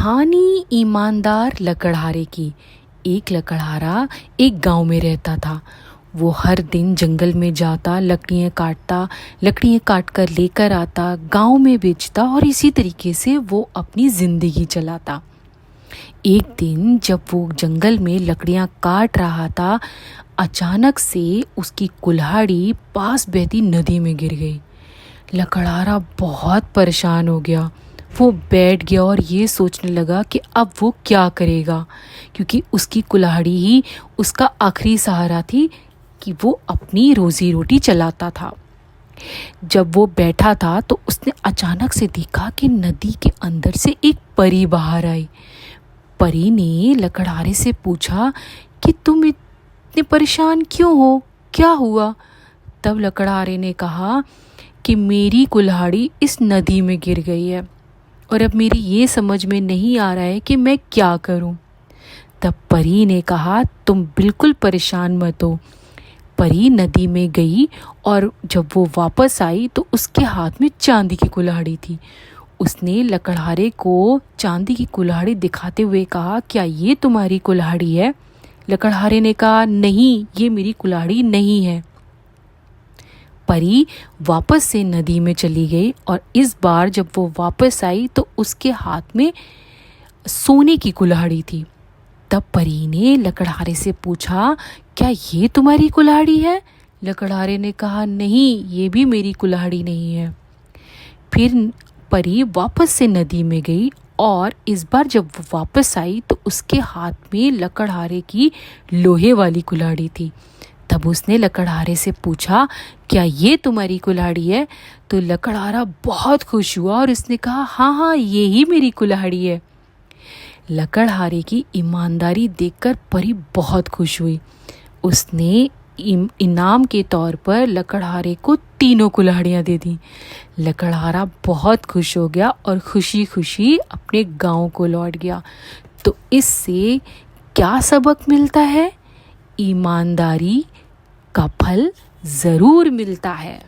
कहानी ईमानदार लकड़हारे की। एक लकड़हारा एक गांव में रहता था। वो हर दिन जंगल में जाता, लकड़ियाँ काट कर लेकर आता, गांव में बेचता और इसी तरीके से वो अपनी ज़िंदगी चलाता। एक दिन जब वो जंगल में लकड़ियाँ काट रहा था, अचानक से उसकी कुल्हाड़ी पास बहती नदी में गिर गई। लकड़हारा बहुत परेशान हो गया। वो बैठ गया और ये सोचने लगा कि अब वो क्या करेगा, क्योंकि उसकी कुल्हाड़ी ही उसका आखिरी सहारा थी कि वो अपनी रोजी रोटी चलाता था। जब वो बैठा था तो उसने अचानक से देखा कि नदी के अंदर से एक परी बाहर आई। परी ने लकड़हारे से पूछा कि तुम इतने परेशान क्यों हो, क्या हुआ? तब लकड़हारे ने कहा कि मेरी कुल्हाड़ी इस नदी में गिर गई है और अब मेरी ये समझ में नहीं आ रहा है कि मैं क्या करूं। तब परी ने कहा, तुम बिल्कुल परेशान मत हो। परी नदी में गई और जब वो वापस आई तो उसके हाथ में चांदी की कुल्हाड़ी थी। उसने लकड़हारे को चांदी की कुल्हाड़ी दिखाते हुए कहा, क्या ये तुम्हारी कुल्हाड़ी है? लकड़हारे ने कहा, नहीं, ये मेरी कुल्हाड़ी नहीं है। परी वापस से नदी में चली गई और इस बार जब वो वापस आई तो उसके हाथ में सोने की कुल्हाड़ी थी। तब परी ने लकड़हारे से पूछा, क्या ये तुम्हारी कुल्हाड़ी है? लकड़हारे ने कहा, नहीं, ये भी मेरी कुल्हाड़ी नहीं है। फिर परी वापस से नदी में गई और इस बार जब वो वापस आई तो उसके हाथ में लकड़हारे की लोहे वाली कुल्हाड़ी थी। तब उसने लकड़हारे से पूछा, क्या ये तुम्हारी कुल्हाड़ी है? तो लकड़हारा बहुत खुश हुआ और उसने कहा, हाँ हाँ, ये ही मेरी कुल्हाड़ी है। लकड़हारे की ईमानदारी देखकर परी बहुत खुश हुई। उसने इनाम के तौर पर लकड़हारे को 3 कुल्हाड़ियाँ दे दी। लकड़हारा बहुत खुश हो गया और खुशी खुशी अपने गांव को लौट गया। तो इससे क्या सबक मिलता है? ईमानदारी का फल ज़रूर मिलता है।